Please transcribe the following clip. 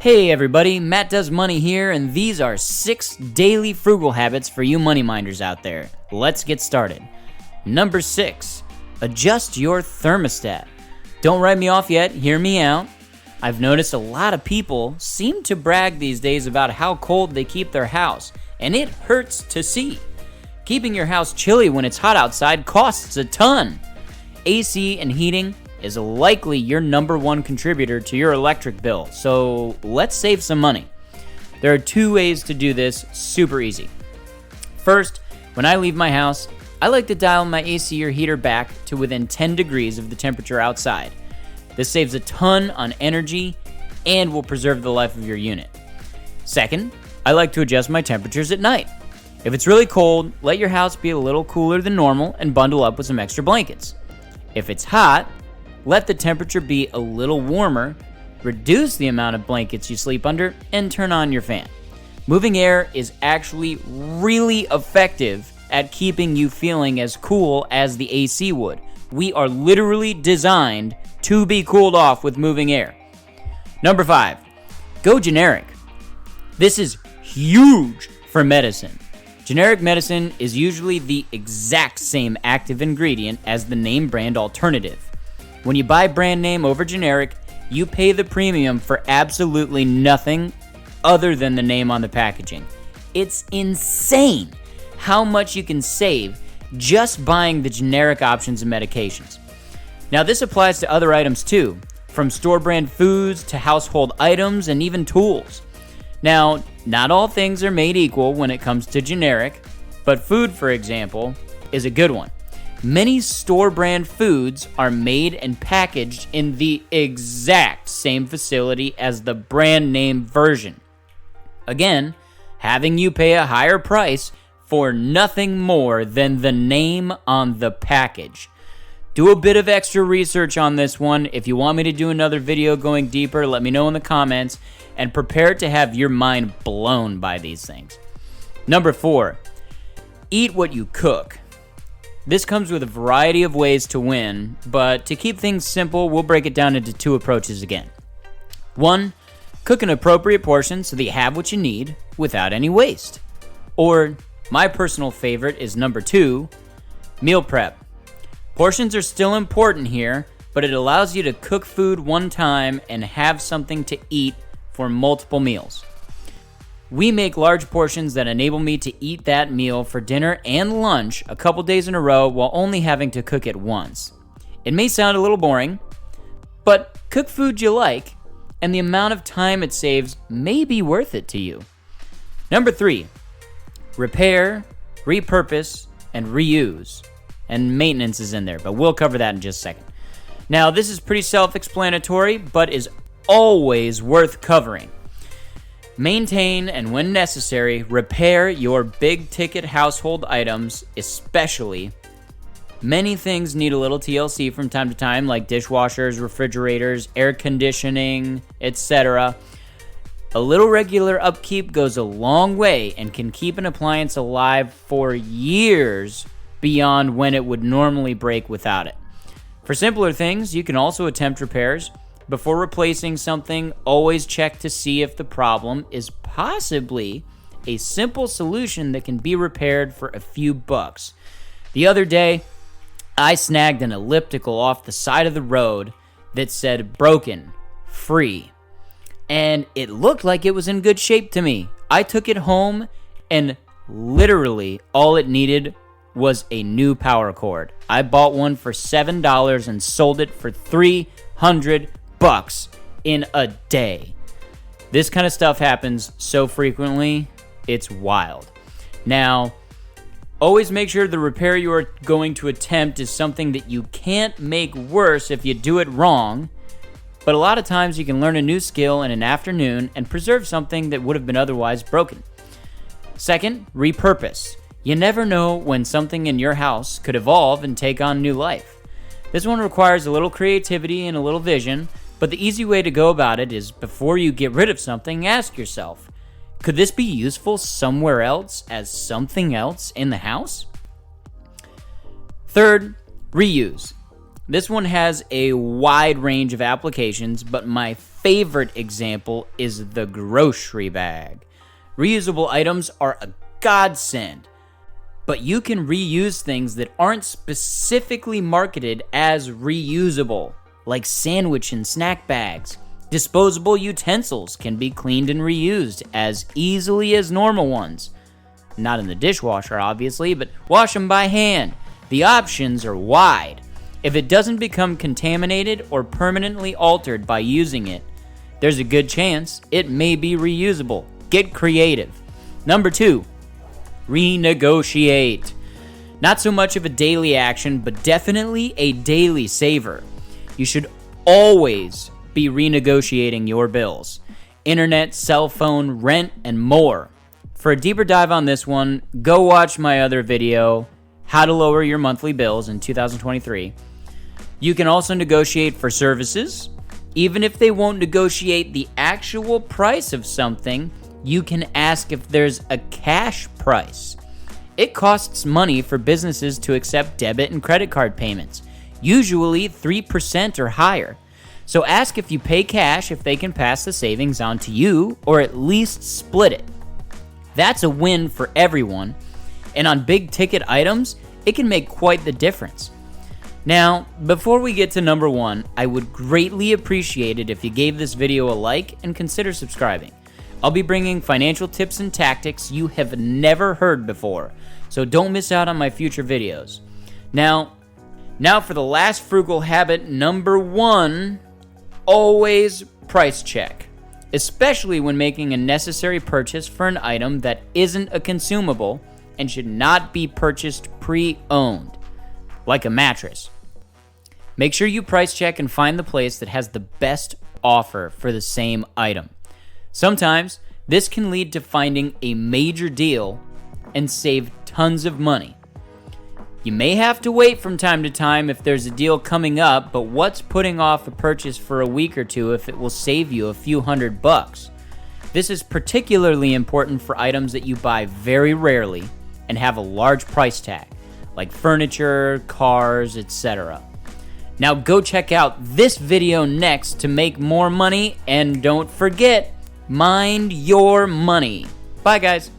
Hey everybody, Matt Does Money here, and these are 6 daily frugal habits for you money minders out there. Let's get started. Number 6, adjust your thermostat. Don't write me off yet, hear me out. I've noticed a lot of people seem to brag these days about how cold they keep their house, and it hurts to see. Keeping your house chilly when it's hot outside costs a ton. AC and heating is likely your number one contributor to your electric bill, so let's save some money. There are 2 ways to do this super easy. First, when I leave my house, I like to dial my AC or heater back to within 10 degrees of the temperature outside. This saves a ton on energy and will preserve the life of your unit. Second, I like to adjust my temperatures at night. If it's really cold, let your house be a little cooler than normal and bundle up with some extra blankets. If it's hot, let the temperature be a little warmer, reduce the amount of blankets you sleep under, and turn on your fan. Moving air is actually really effective at keeping you feeling as cool as the AC would. We are literally designed to be cooled off with moving air. Number 5, go generic. This is huge for medicine. Generic medicine is usually the exact same active ingredient as the name brand alternative. When you buy brand name over generic, you pay the premium for absolutely nothing other than the name on the packaging. It's insane how much you can save just buying the generic options and medications. Now, this applies to other items too, from store brand foods to household items and even tools. Now, not all things are made equal when it comes to generic, but food, for example, is a good one. Many store brand foods are made and packaged in the exact same facility as the brand name version. Again, having you pay a higher price for nothing more than the name on the package. Do a bit of extra research on this one. If you want me to do another video going deeper, let me know in the comments, and prepare to have your mind blown by these things. Number 4, eat what you cook. This comes with a variety of ways to win, but to keep things simple, we'll break it down into 2 approaches again. 1, cook an appropriate portion so that you have what you need without any waste. Or, my personal favorite is number 2, meal prep. Portions are still important here, but it allows you to cook food one time and have something to eat for multiple meals. We make large portions that enable me to eat that meal for dinner and lunch a couple days in a row while only having to cook it once. It may sound a little boring, but cook food you like, and the amount of time it saves may be worth it to you. Number 3, repair, repurpose, and reuse. And maintenance is in there, but we'll cover that in just a second. Now, this is pretty self-explanatory, but is always worth covering. Maintain and, when necessary, repair your big-ticket household items, especially. Many things need a little TLC from time to time, like dishwashers, refrigerators, air conditioning, etc. A little regular upkeep goes a long way and can keep an appliance alive for years beyond when it would normally break without it. For simpler things, you can also attempt repairs. Before replacing something, always check to see if the problem is possibly a simple solution that can be repaired for a few bucks. The other day, I snagged an elliptical off the side of the road that said broken, free, and it looked like it was in good shape to me. I took it home, and literally all it needed was a new power cord. I bought one for $7 and sold it for $300 in a day. This kind of stuff happens so frequently, it's wild. Now, always make sure the repair you are going to attempt is something that you can't make worse if you do it wrong, but a lot of times you can learn a new skill in an afternoon and preserve something that would have been otherwise broken. Second, repurpose. You never know when something in your house could evolve and take on new life. This one requires a little creativity and a little vision, but the easy way to go about it is, before you get rid of something, ask yourself, could this be useful somewhere else as something else in the house? Third, reuse. This one has a wide range of applications, but my favorite example is the grocery bag. Reusable items are a godsend, but you can reuse things that aren't specifically marketed as reusable, like sandwich and snack bags. Disposable utensils can be cleaned and reused as easily as normal ones. Not in the dishwasher, obviously, but wash them by hand. The options are wide. If it doesn't become contaminated or permanently altered by using it, there's a good chance it may be reusable. Get creative. Number 2, renegotiate. Not so much of a daily action, but definitely a daily saver. You should always be renegotiating your bills. Internet, cell phone, rent, and more. For a deeper dive on this one, go watch my other video, How to Lower Your Monthly Bills in 2023. You can also negotiate for services. Even if they won't negotiate the actual price of something, you can ask if there's a cash price. It costs money for businesses to accept debit and credit card payments, usually 3% or higher. So ask if you pay cash if they can pass the savings on to you or at least split it. That's a win for everyone, and on big ticket items, it can make quite the difference. Now, before we get to number 1, I would greatly appreciate it if you gave this video a like and consider subscribing. I'll be bringing financial tips and tactics you have never heard before, so don't miss out on my future videos. Now for the last frugal habit, number 1, always price check, especially when making a necessary purchase for an item that isn't a consumable and should not be purchased pre-owned, like a mattress. Make sure you price check and find the place that has the best offer for the same item. Sometimes this can lead to finding a major deal and save tons of money. You may have to wait from time to time if there's a deal coming up, but what's putting off a purchase for a week or two if it will save you a few $100? This is particularly important for items that you buy very rarely and have a large price tag, like furniture, cars, etc. Now go check out this video next to make more money, and don't forget, mind your money. Bye guys.